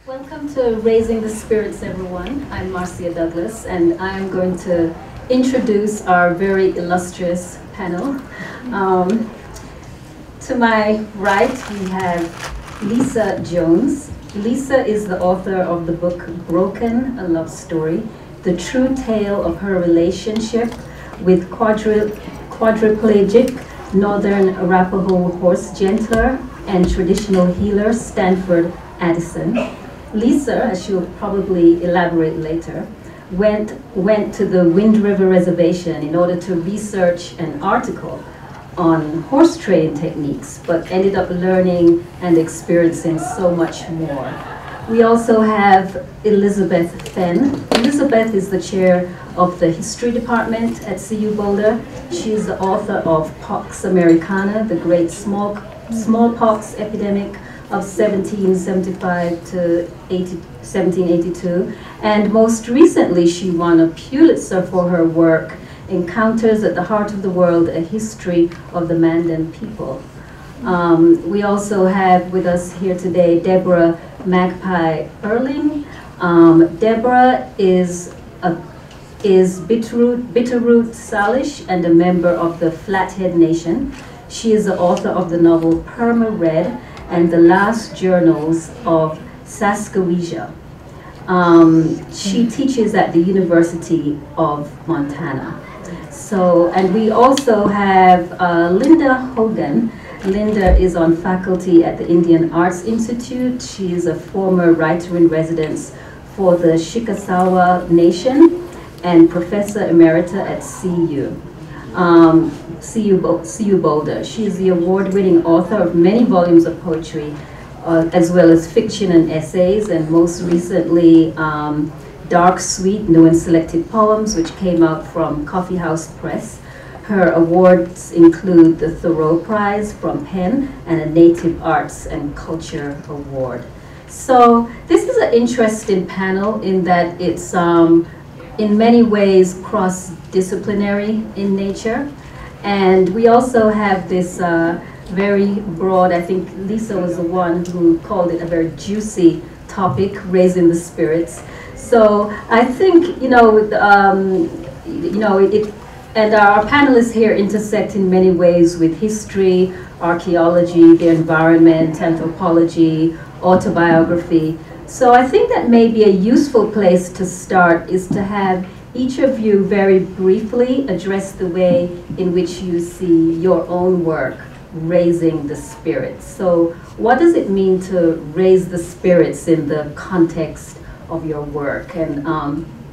Welcome to Raising the Spirits, everyone. I'm Marcia Douglas, and I'm going to introduce our very illustrious panel. To my right, we have Lisa Jones. Lisa is the author of the book Broken, A Love Story, the true tale of her relationship with quadriplegic Northern Arapaho horse gentler and traditional healer Stanford Addison. Lisa, as she'll probably elaborate later, went to the Wind River Reservation in order to research an article on horse trading techniques, but ended up learning and experiencing so much more. We also have Elizabeth Fenn. Elizabeth is the chair of the history department at CU Boulder. She is the author of Pox Americana, the great smallpox epidemic of 1775 to 1782. And most recently, she won a Pulitzer for her work, Encounters at the Heart of the World, A History of the Mandan People. We also have with us here today Deborah Magpie Erling. Deborah is Bitterroot Salish and a member of the Flathead Nation. She is the author of the novel Perma Red and the Last Journals of Saskatchewan. She teaches at the University of Montana. So, and we also have Linda Hogan. Linda is on faculty at the Indian Arts Institute. She is a former writer-in-residence for the Chickasaw Nation and professor emerita at CU Boulder. She is the award-winning author of many volumes of poetry, as well as fiction and essays, and most recently, Dark Sweet, New and Selected Poems, which came out from Coffee House Press. Her awards include the Thoreau Prize from Penn and a Native Arts and Culture Award. So this is an interesting panel in that it's in many ways cross-disciplinary in nature. And we also have this very broad, I think Lisa was the one who called it a very juicy topic, raising the spirits. So I think, and our panelists here intersect in many ways with history, archaeology, the environment, anthropology, autobiography. So I think that may be a useful place to start is to have each of you very briefly address the way in which you see your own work raising the spirits. So what does it mean to raise the spirits in the context of your work? And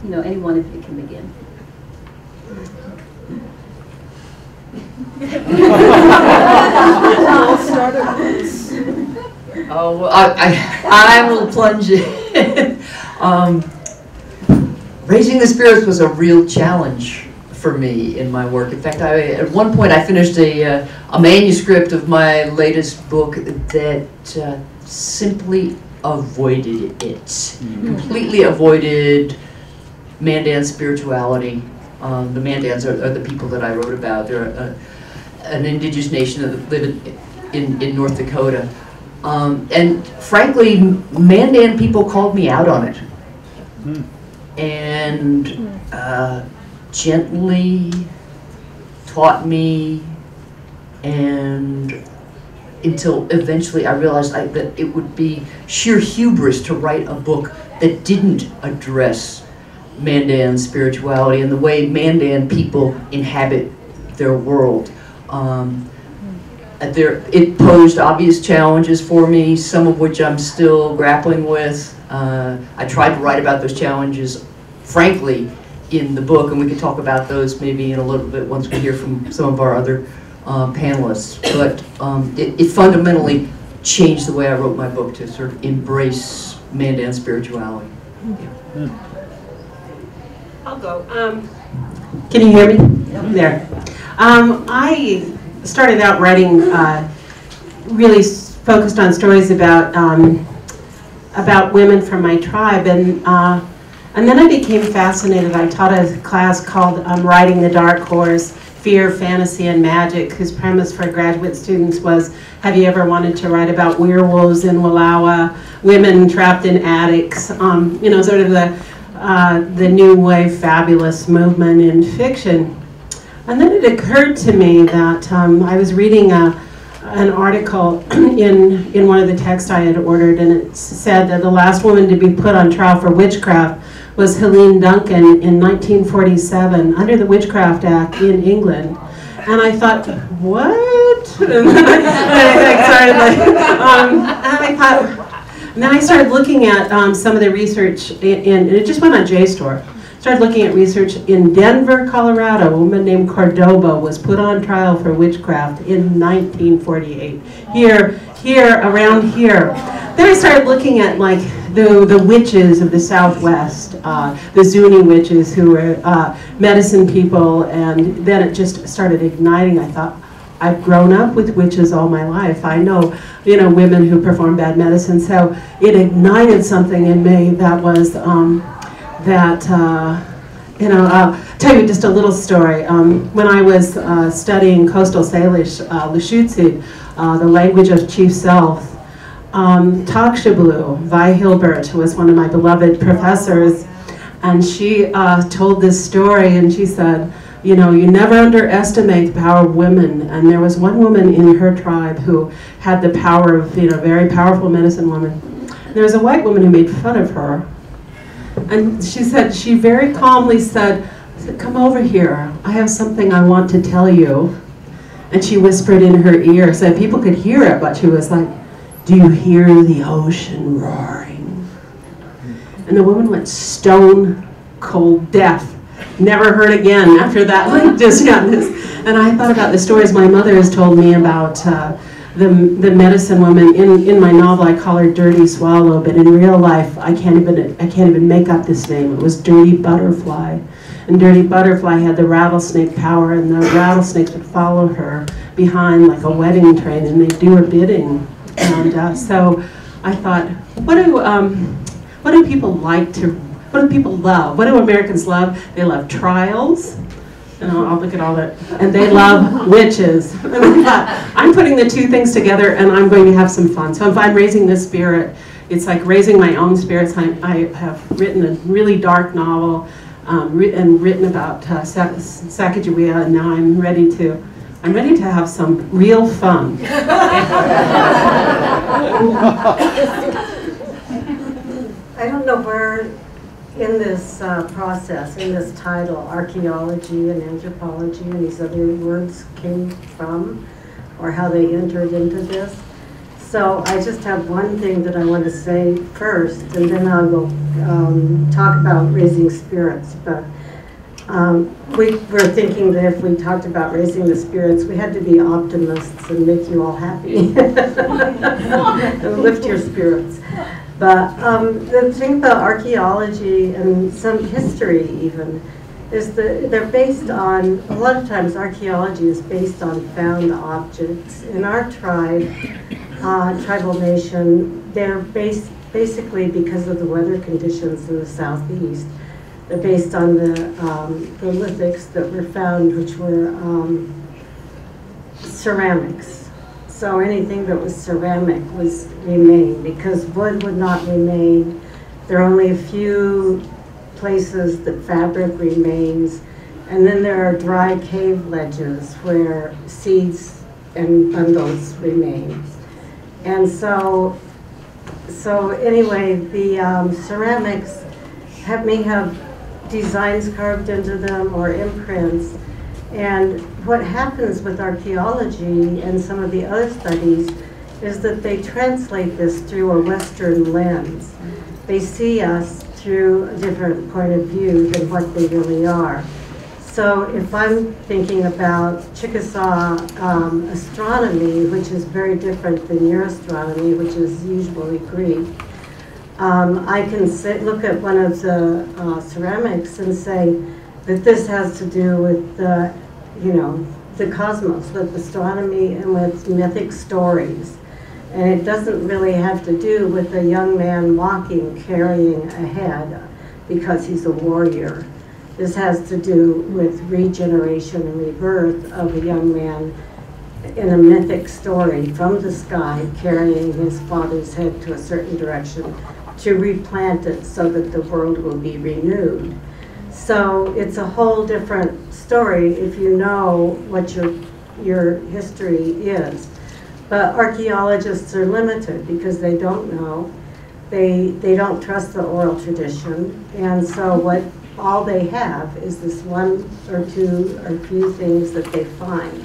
any one of you can begin. I'll start at once. Oh, well, I will plunge in. Raising the spirits was a real challenge for me in my work. In fact, at one point I finished a manuscript of my latest book that simply avoided it. Completely avoided Mandan spirituality. The Mandans are the people that I wrote about. They're an indigenous nation that live in North Dakota. And frankly, Mandan people called me out on it. And gently taught me, and until eventually I realized that it would be sheer hubris to write a book that didn't address Mandan spirituality and the way Mandan people inhabit their world. It posed obvious challenges for me, some of which I'm still grappling with. I tried to write about those challenges, frankly, in the book, and we could talk about those maybe in a little bit once we hear from some of our other panelists. But it fundamentally changed the way I wrote my book to sort of embrace Mandan spirituality. Yeah. I'll go. Can you hear me? Yep. There. I started out writing really focused on stories about women from my tribe, and then I became fascinated. I taught a class called Riding the Dark Horse, Fear, Fantasy, and Magic, whose premise for graduate students was, have you ever wanted to write about werewolves in Wallowa, women trapped in attics, you know, sort of the new wave fabulous movement in fiction. And then it occurred to me that I was reading an article in one of the texts I had ordered, and it said that the last woman to be put on trial for witchcraft was Helene Duncan in 1947 under the Witchcraft Act in England. And I thought, what? And then I started looking at some of the research, and it just went on JSTOR. Started looking at research in Denver, Colorado. A woman named Cordoba was put on trial for witchcraft in 1948. Here, around here. Then I started looking at like the witches of the Southwest, the Zuni witches who were medicine people, and then it just started igniting. I thought, I've grown up with witches all my life. I know, you know, women who perform bad medicine. So it ignited something in me that was you know, I'll tell you just a little story. When I was studying Coastal Salish, Lushootseed, the language of Chief Self, Takshablu, Vi Hilbert was one of my beloved professors, and she told this story, and she said, you know, you never underestimate the power of women. And there was one woman in her tribe who had the power of, you know, very powerful medicine woman. There was a white woman who made fun of her. And she said, she very calmly said, come over here. I have something I want to tell you. And she whispered in her ear so people could hear it, but she was like, do you hear the ocean roaring? And the woman went stone cold deaf. Never heard again after that. Like, just got this. And I thought about the stories my mother has told me about the medicine woman. In my novel, I call her Dirty Swallow, but in real life, I can't even make up this name. It was Dirty Butterfly. And Dirty Butterfly had the rattlesnake power, and the rattlesnakes would follow her behind like a wedding train, and they'd do her bidding. And so I thought, what do people like to? What do people love? What do Americans love? They love trials. And I'll look at all that. And they love witches. And I thought, I'm putting the two things together, and I'm going to have some fun. So if I'm raising this spirit, it's like raising my own spirits. I have written a really dark novel and written about Sacagawea, and now I'm ready to have some real fun. I don't know where in this process, in this title, archaeology and anthropology and these other words came from, or how they entered into this. So I just have one thing that I want to say first, and then I'll go talk about raising spirits. But we were thinking that if we talked about raising the spirits, we had to be optimists and make you all happy and lift your spirits. But the thing about archaeology and some history even is that they're based on, a lot of times archaeology is based on found objects. In our tribe, tribal nation, they're basically because of the weather conditions in the southeast. They're based on the lithics that were found, which were ceramics. So anything that was ceramic was remained, because wood would not remain. There are only a few places that fabric remains. And then there are dry cave ledges where seeds and bundles remain. And so anyway, the ceramics may have designs carved into them or imprints. And what happens with archaeology and some of the other studies is that they translate this through a Western lens. They see us through a different point of view than what they really are. So if I'm thinking about Chickasaw astronomy, which is very different than your astronomy, which is usually Greek, I can look at one of the ceramics and say that this has to do with the, the cosmos, with astronomy and with mythic stories. And it doesn't really have to do with a young man walking, carrying a head, because he's a warrior. This has to do with regeneration and rebirth of a young man in a mythic story from the sky, carrying his father's head to a certain direction to replant it so that the world will be renewed. So it's a whole different story if you know what your history is. But archaeologists are limited because they don't know. They don't trust the oral tradition. And so all they have is this one or two or few things that they find.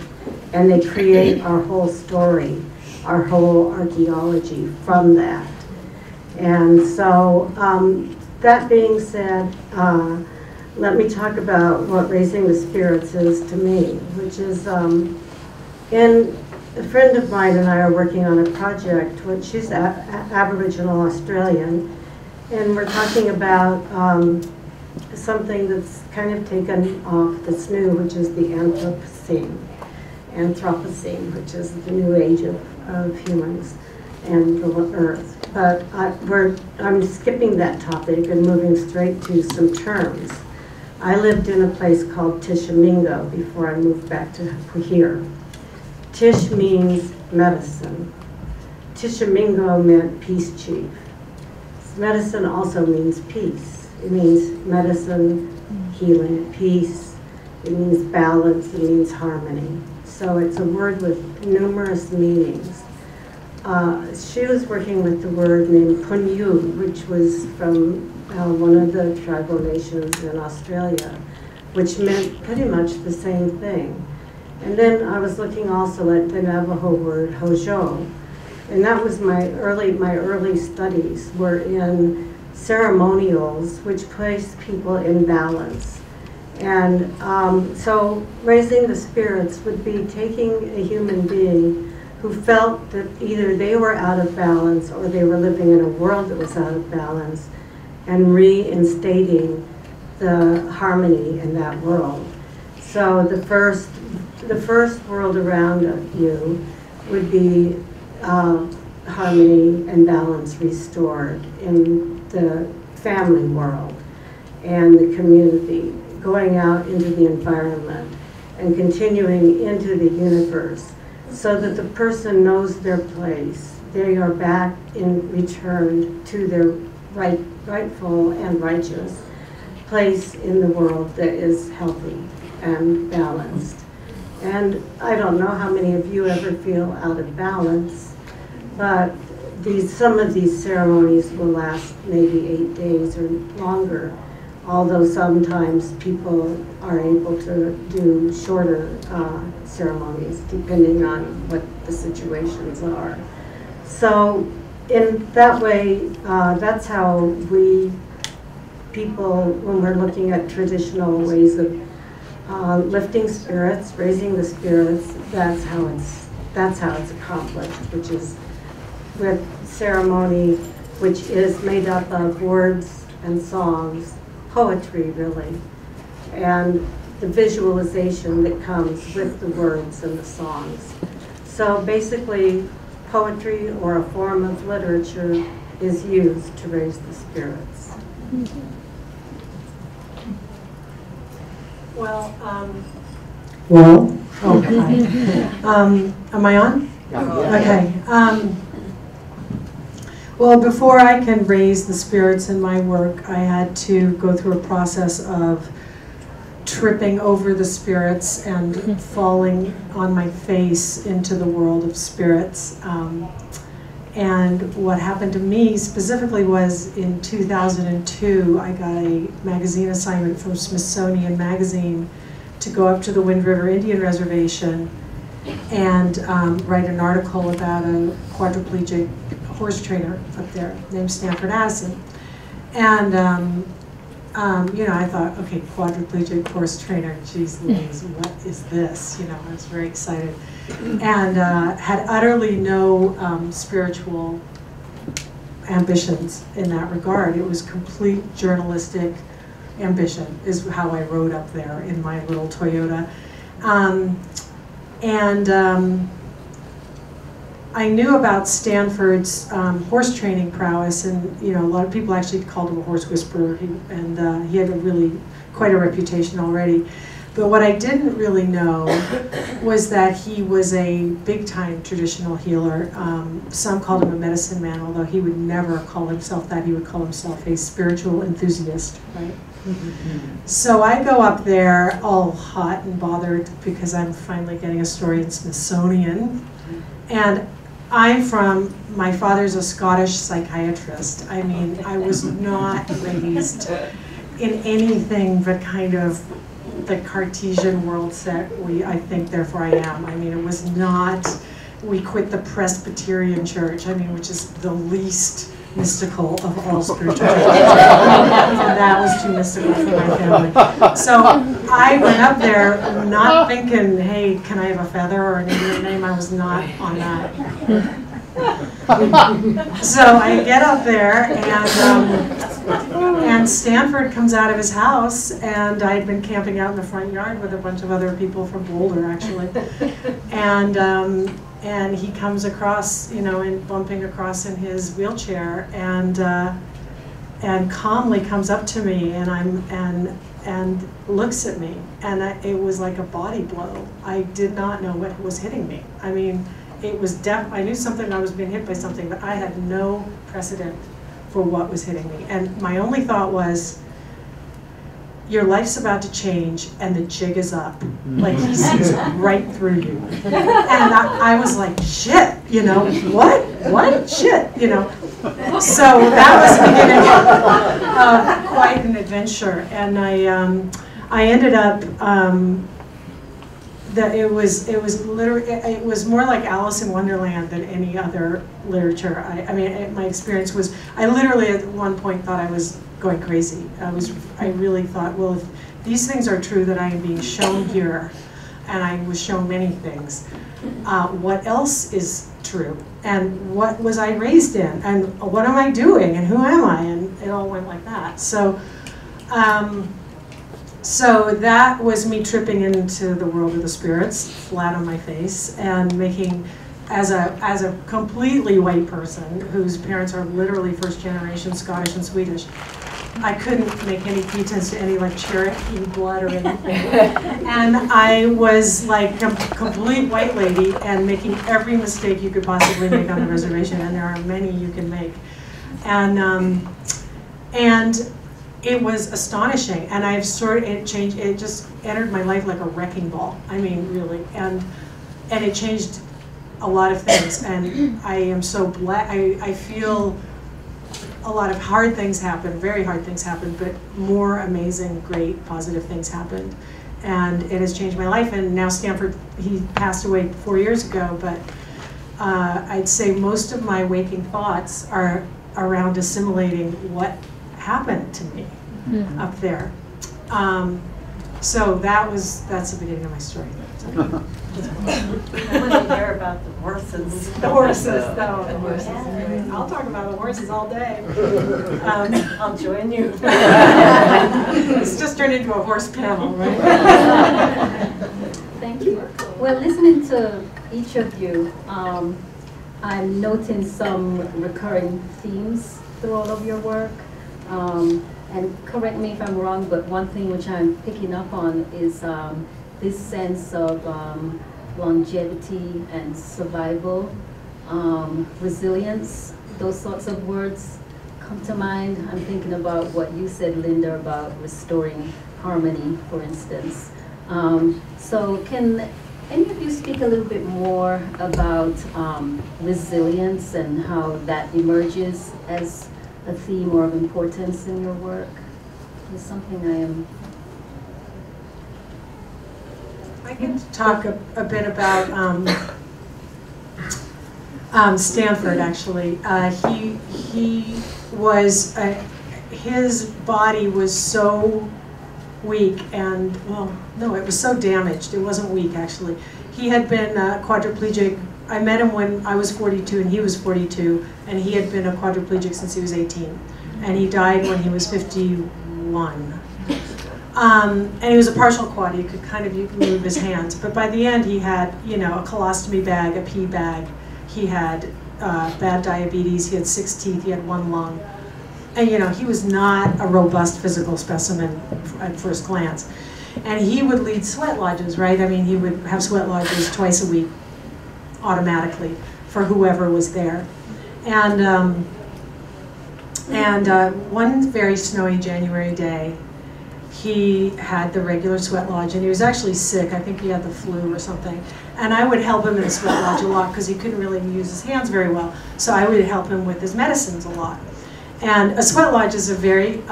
And they create our whole story, our whole archaeology from that. And so that being said, let me talk about what Raising the Spirits is to me, which is a friend of mine and I are working on a project, which she's Aboriginal Australian, and we're talking about something that's kind of taken off that's new, which is the Anthropocene, which is the new age of humans and the earth. But I'm skipping that topic and moving straight to some terms. I lived in a place called Tishomingo before I moved back to here. Tish means medicine. Tishomingo meant peace chief. Medicine also means peace. It means medicine, healing, peace. It means balance. It means harmony. So it's a word with numerous meanings. She was working with the word named Punyu, which was from one of the tribal nations in Australia, which meant pretty much the same thing. And then I was looking also at the Navajo word Hojo, and that was my early studies were in ceremonials which placed people in balance. And so raising the spirits would be taking a human being who felt that either they were out of balance or they were living in a world that was out of balance, and reinstating the harmony in that world. So the first world around you would be harmony and balance restored in the family world and the community, going out into the environment and continuing into the universe so that the person knows their place. They are back in return to their rightful and righteous place in the world that is healthy and balanced. And I don't know how many of you ever feel out of balance, but some of these ceremonies will last maybe 8 days or longer, although sometimes people are able to do shorter ceremonies depending on what the situations are. So in that way, that's how people, when we're looking at traditional ways of lifting spirits, raising the spirits, that's how it's accomplished, which is with ceremony, which is made up of words and songs, poetry really, and the visualization that comes with the words and the songs. So basically, poetry or a form of literature is used to raise the spirits. Well, oh, hi. Am I on? Okay. Well, before I can raise the spirits in my work, I had to go through a process of tripping over the spirits and falling on my face into the world of spirits. And what happened to me specifically was in 2002, I got a magazine assignment from Smithsonian Magazine to go up to the Wind River Indian Reservation and write an article about a quadriplegic horse trainer up there named Stanford Addison. And you know, I thought, okay, quadriplegic horse trainer, geez Louise, what is this? You know, I was very excited. And had utterly no spiritual ambitions in that regard. It was complete journalistic ambition, is how I rode up there in my little Toyota. I knew about Stanford's horse training prowess, and you know, a lot of people actually called him a horse whisperer, and he had a really quite a reputation already. But what I didn't really know was that he was a big-time traditional healer. Some called him a medicine man, although he would never call himself that. He would call himself a spiritual enthusiast, right? So I go up there all hot and bothered because I'm finally getting a story in Smithsonian. And my father's a Scottish psychiatrist. I mean, I was not raised in anything but kind of the Cartesian world set, I think, therefore I am. I mean, it was not, we quit the Presbyterian church, I mean, which is the least mystical of all spiritual churches. And that was too mystical for my family. So I went up there not thinking, hey, can I have a feather or an Indian name? I was not on that. So I get up there, and Stanford comes out of his house, and I'd been camping out in the front yard with a bunch of other people from Boulder, actually. And he comes across, you know, and bumping across in his wheelchair, and calmly comes up to me, and looks at me, and it was like a body blow. I did not know what was hitting me. I mean, it was I knew something, I was being hit by something, but I had no precedent for what was hitting me. And my only thought was, your life's about to change and the jig is up. Like, he sees right through you. And I was like, shit, you know, what, shit, you know. So that was the beginning of quite an adventure. And I ended up, that it was more like Alice in Wonderland than any other literature. I mean, my experience was, I literally at one point thought I was going crazy. I really thought, well, if these things are true that I am being shown here, and I was shown many things, what else is true? And what was I raised in? And what am I doing? And who am I? And it all went like that. So, so that was me tripping into the world of the spirits, flat on my face, and making, as a completely white person whose parents are literally first generation Scottish and Swedish, I couldn't make any pretense to any like Cherokee blood or anything. And I was like a complete white lady and making every mistake you could possibly make on the reservation, and there are many you can make. And it was astonishing, and it just entered my life like a wrecking ball. I mean, really, and it changed a lot of things, and I am so blessed. I feel a lot of hard things happened, very hard things happened, but more amazing, great, positive things happened. And it has changed my life. And now Stanford, he passed away 4 years ago, but I'd say most of my waking thoughts are around assimilating what happened to me up there. So that's the beginning of my story. I want to hear about the horses. The horses, the horses. I'll talk about the horses all day. I'll join you. It's just turned into a horse panel, right? Thank you. Well, listening to each of you, I'm noting some recurring themes through all of your work. And correct me if I'm wrong, but one thing which I'm picking up on is this sense of longevity and survival, resilience. Those sorts of words come to mind. I'm thinking about what you said, Linda, about restoring harmony, for instance. So can any of you speak a little bit more about resilience and how that emerges as a theme or of importance in your work? It's something I can talk a bit about Stanford, actually. He was, his body was so weak and, well, no, it was so damaged. It wasn't weak, actually. He had been quadriplegic. I met him when I was 42 and he was 42, and he had been a quadriplegic since he was 18. And he died when he was 51. And he was a partial quad. He could kind of move his hands. But by the end, he had, you know, a colostomy bag, a pee bag. He had bad diabetes. He had 6 teeth. He had 1 lung. And you know, he was not a robust physical specimen at first glance. And he would lead sweat lodges, right? I mean, he would have sweat lodges twice a week, automatically, for whoever was there. And one very snowy January day, he had the regular sweat lodge, and he was actually sick. I think he had the flu or something. And I would help him in the sweat lodge a lot because he couldn't really use his hands very well. So I would help him with his medicines a lot. And a sweat lodge is a very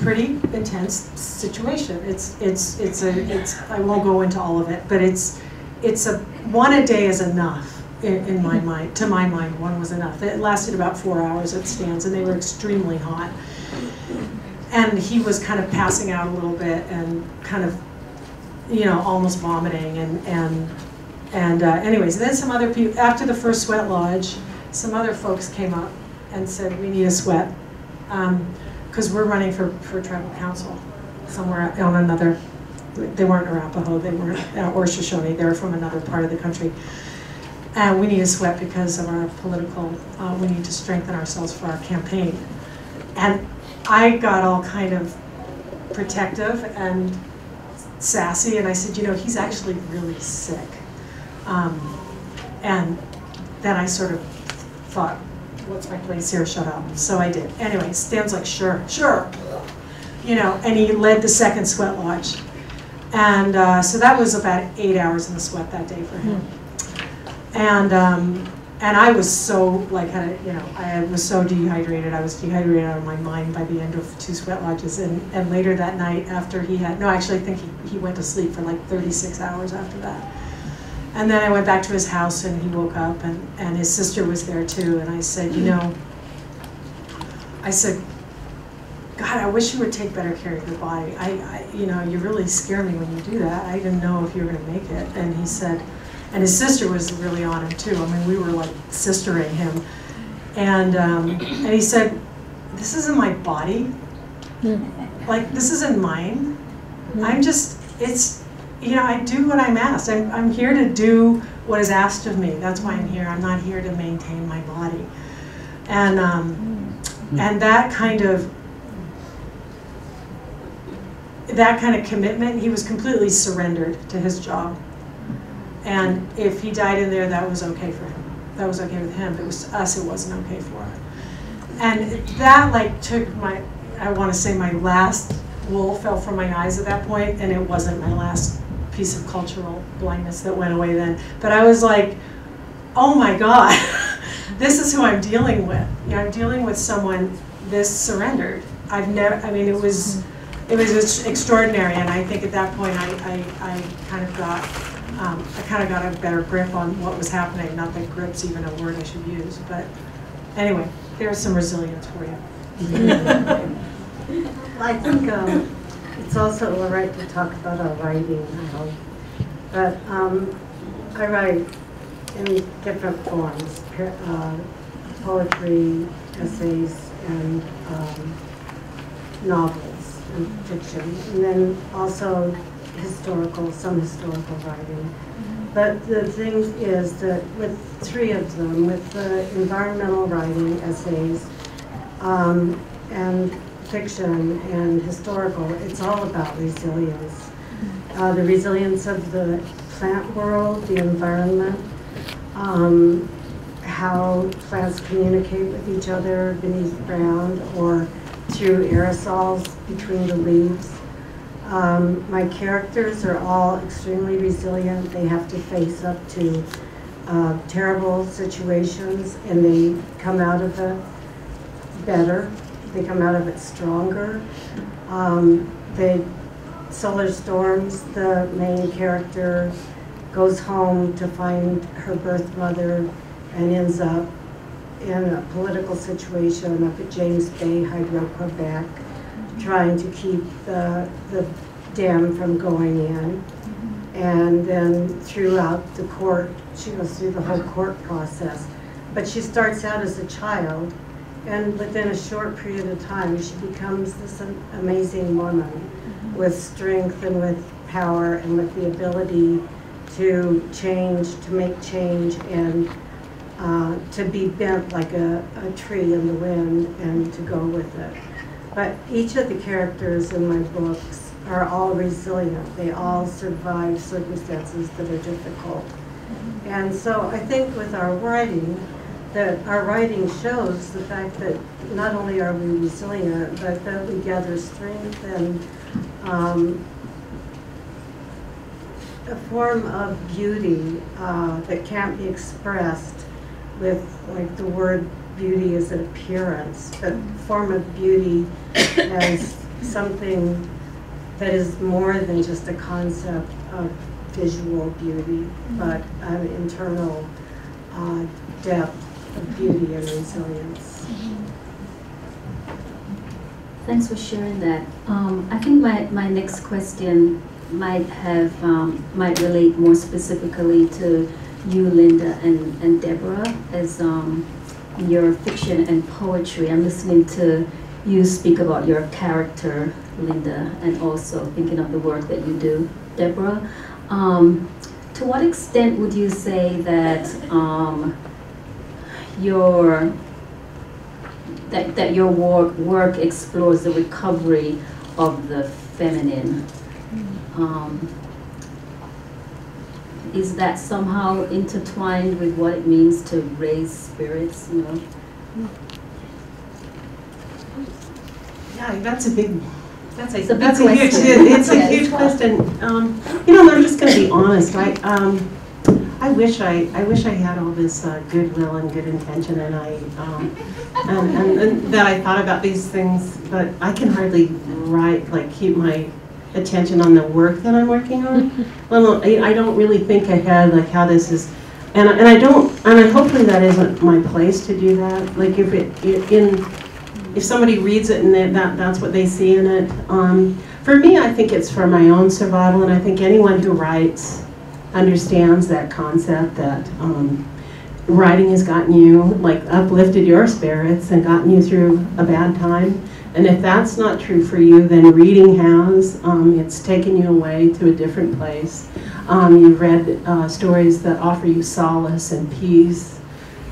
pretty intense situation. I won't go into all of it, but one a day is enough in my mind. To my mind, one was enough. It lasted about 4 hours at stands, and they were extremely hot. And he was kind of passing out a little bit and kind of, you know, almost vomiting. Anyways, then some other people, after the first sweat lodge, some other folks came up and said, we need a sweat, because we're running for tribal council somewhere on another, they weren't Arapaho, they weren't, or Shoshone, they were from another part of the country. And we need a sweat because of our political, we need to strengthen ourselves for our campaign. And I got all kind of protective and sassy, and I said, you know, he's actually really sick. And then I sort of thought, what's my place here, shut up. So I did. Anyway, Stan's like, sure, you know, and he led the second sweat lodge. And so that was about 8 hours in the sweat that day for him. And I was so, like, you know, I was so dehydrated. I was dehydrated out of my mind by the end of 2 sweat lodges. And later that night, after he had, no, actually I think he went to sleep for like 36 hours after that. And then I went back to his house, and he woke up, and his sister was there too. And I said, you know, God, I wish you would take better care of your body. You know, you really scare me when you do that. I didn't know if you were going to make it. And he said, and his sister was really on him too. I mean, we were like sistering him. And he said, this isn't my body. Like, this isn't mine. I'm just, you know, I do what I'm asked. I'm here to do what is asked of me. That's why I'm here. I'm not here to maintain my body. And that kind of commitment, he was completely surrendered to his job. And if he died in there, that was okay for him. That was okay with him. But it was us, it wasn't okay for. And that, like, took I want to say my last wool fell from my eyes at that point, and it wasn't my last piece of cultural blindness that went away then. But I was like, oh my God, this is who I'm dealing with. You know, I'm dealing with someone this surrendered. I've never, I mean, it was extraordinary, and I think at that point I kind of got a better grip on what was happening. Not that grip's even a word I should use, but anyway, there's some resilience for you. I think it's also all right to talk about our writing now, but I write in different forms, poetry, essays, and novels and fiction, and then also some historical writing. But the thing is that with 3 of them, with the environmental writing, essays, and fiction and historical, it's all about resilience. The resilience of the plant world, the environment, how plants communicate with each other beneath ground or through aerosols between the leaves. My characters are all extremely resilient. They have to face up to terrible situations, and they come out of it better. They come out of it stronger. Solar storms, the main character goes home to find her birth mother and ends up in a political situation up at James Bay, Hydro-Quebec, trying to keep the dam from going in. And then throughout the court, she goes through the whole court process. But she starts out as a child, and within a short period of time, she becomes this amazing woman with strength and with power and with the ability to change, to make change, and to be bent like a tree in the wind and to go with it. But each of the characters in my books are all resilient. They all survive circumstances that are difficult. And so I think with our writing, that our writing shows the fact that not only are we resilient, but that we gather strength and a form of beauty that can't be expressed with, like, the word beauty as an appearance, but form of beauty as something that is more than just a concept of visual beauty, but an internal depth of beauty and resilience. Thanks for sharing that. I think my next question might relate more specifically to you, Linda, and Deborah, as your fiction and poetry. I'm listening to you speak about your character, Linda, and also thinking of the work that you do, Deborah. To what extent would you say that your work explores the recovery of the feminine? Is that somehow intertwined with what it means to raise spirits, you know? Yeah, that's a big, that's a It's a big huge, question. it's a Yeah, huge it's question. You know, I'm just going to be honest. I wish I had all this goodwill and good intention, and and that I thought about these things, but I can hardly keep my attention on the work that I'm working on. Well, I don't really think ahead, like how this is, and hopefully that isn't my place to do that. Like if somebody reads it and that's what they see in it. For me, I think it's for my own survival, and I think anyone who writes understands that concept that writing has gotten you, like, uplifted your spirits and gotten you through a bad time. And if that's not true for you, then reading has. It's taken you away to a different place. You've read stories that offer you solace and peace,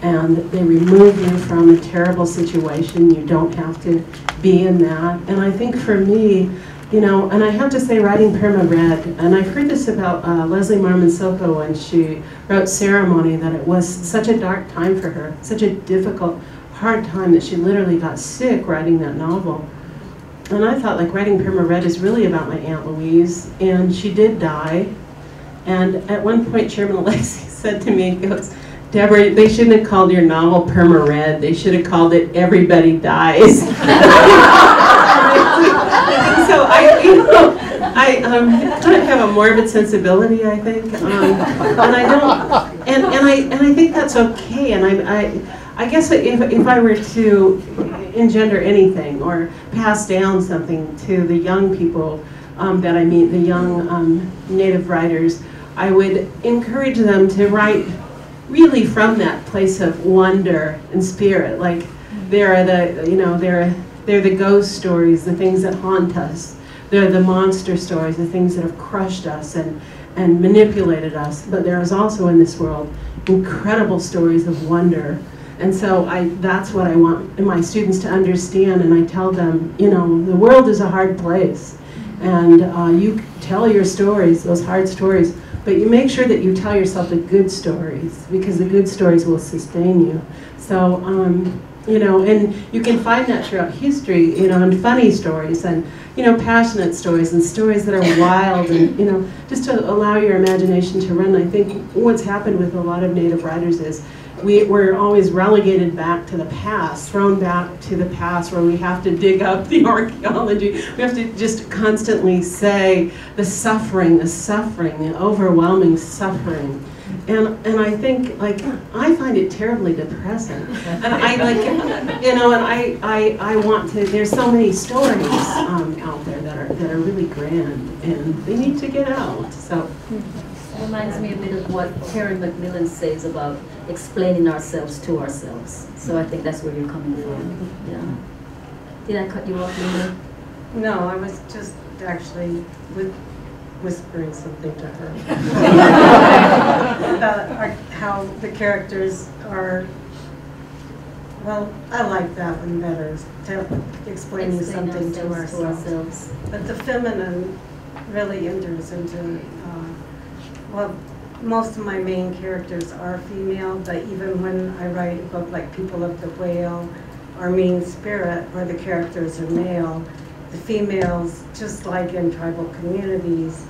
and they remove you from a terrible situation. You don't have to be in that. And I think for me, you know, and I have to say, writing Perma Red, and I've heard this about Leslie Marmon Silko when she wrote Ceremony, that it was such a dark time for her, such a difficult, hard time, that she literally got sick writing that novel. And I thought, like, writing Perma Red is really about my Aunt Louise, and she did die. And at one point, Chairman Alexi said to me, he goes, "Deborah, they shouldn't have called your novel Perma Red. They should have called it Everybody Dies." So I kind of have a morbid sensibility, I think, and I think that's okay. And I guess if I were to engender anything or pass down something to the young people that I meet, the young Native writers, I would encourage them to write really from that place of wonder and spirit. Like, they're the ghost stories, the things that haunt us. They're the monster stories, the things that have crushed us and manipulated us. But there is also in this world incredible stories of wonder. And so that's what I want my students to understand. And I tell them, you know, the world is a hard place. And you tell your stories, those hard stories, but you make sure that you tell yourself the good stories, because the good stories will sustain you. So, you know, and you can find that throughout history, you know, and funny stories and, you know, passionate stories and stories that are wild, and, you know, just to allow your imagination to run. I think what's happened with a lot of Native writers is we're always relegated back to the past, thrown back to the past, where we have to dig up the archaeology. We have to just constantly say the suffering, the overwhelming suffering. And I think, like, I find it terribly depressing. And I, like, you know, and I want to, there's so many stories out there that are really grand, and they need to get out, so. It reminds me a bit of what Karen McMillan says about explaining ourselves to ourselves. So I think that's where you're coming from. Yeah. Did I cut you off, Linda? No, I was just actually whispering something to her about how the characters are, well, I like that one better, explaining something to ourselves. But the feminine really enters into, well, most of my main characters are female, but even when I write a book like People of the Whale or Mean Spirit, where the characters are male, the females, just like in tribal communities,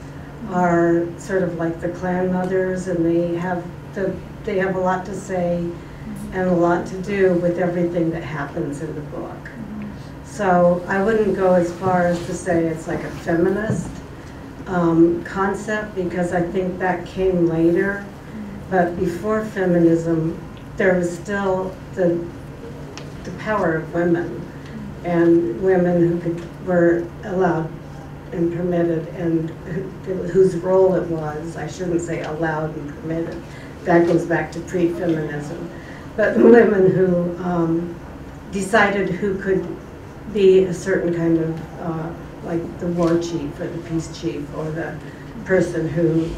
are sort of like the clan mothers, and they have a lot to say and a lot to do with everything that happens in the book. So I wouldn't go as far as to say it's like a feminist concept, because I think that came later. But before feminism, there was still the power of women, and women who were allowed and permitted, and whose role it was. I shouldn't say allowed and permitted. That goes back to pre-feminism. But the women who decided who could be a certain kind of, like the war chief or the peace chief, or the person who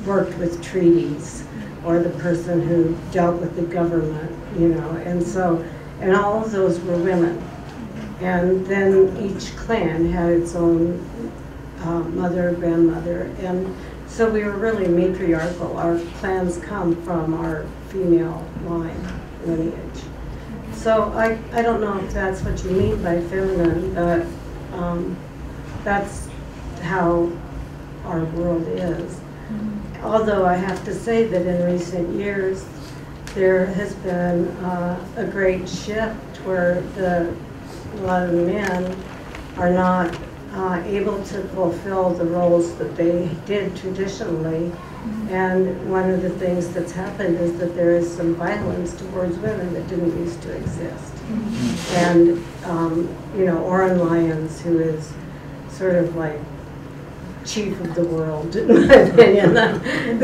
worked with treaties, or the person who dealt with the government, you know. And so, and all of those were women. And then each clan had its own mother, grandmother, and so we were really matriarchal. Our clans come from our female line lineage. So I don't know if that's what you mean by feminine, but that's how our world is. Although I have to say that in recent years, there has been a great shift where a lot of the men are not able to fulfill the roles that they did traditionally. And one of the things that's happened is that there is some violence towards women that didn't used to exist. And, you know, Oren Lyons, who is sort of like chief of the world, in my opinion.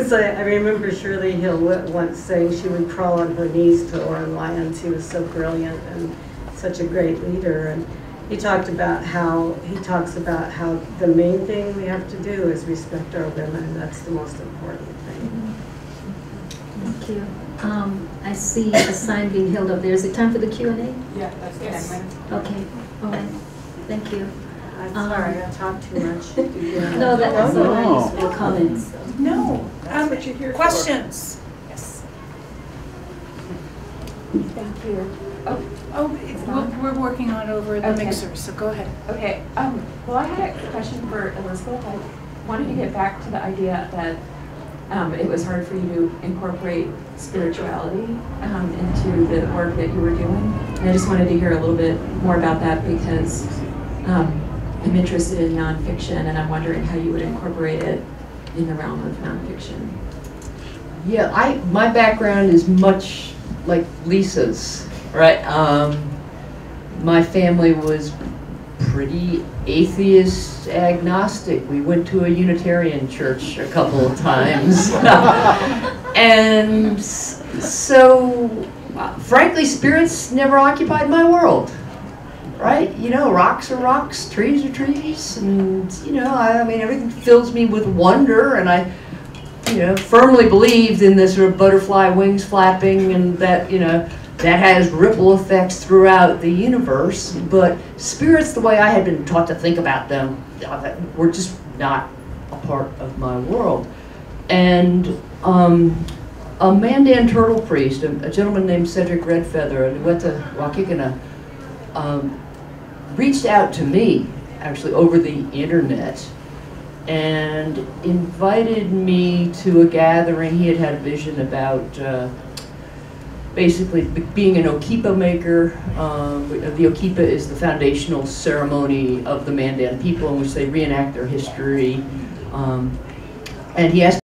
So I remember Shirley Hill once saying she would crawl on her knees to Oren Lyons. He was so brilliant and such a great leader. And he talks about how the main thing we have to do is respect our women. That's the most important thing. Thank you. I see a sign being held up there. Is it time for the Q&A? Yeah, that's yes. Okay. All right. Thank you. I'm sorry, I talk too much. No, that's all right. No comments. So. No. That's what you're here questions. For. Yes. Thank you. We're working on over the mixer, so go ahead. Okay. Well, I had a question for Elizabeth. I wanted to get back to the idea that it was hard for you to incorporate spirituality into the work that you were doing. And I just wanted to hear a little bit more about that, because I'm interested in nonfiction, and I'm wondering how you would incorporate it in the realm of nonfiction. Yeah, my background is much like Lisa's, right? My family was pretty atheist, agnostic. We went to a Unitarian church a couple of times. And so, frankly, spirits never occupied my world, right? You know, rocks are rocks, trees are trees, and, you know, I mean, everything fills me with wonder, and I, you know, firmly believed in this sort of butterfly wings flapping, and that, you know, that has ripple effects throughout the universe. But spirits, the way I had been taught to think about them, were just not a part of my world. And a Mandan turtle priest, a gentleman named Cedric Redfeather, and he went to Waukegan, reached out to me, actually, over the internet, and invited me to a gathering. He had a vision about basically being an Okipa maker. The Okipa is the foundational ceremony of the Mandan people, in which they reenact their history. And he asked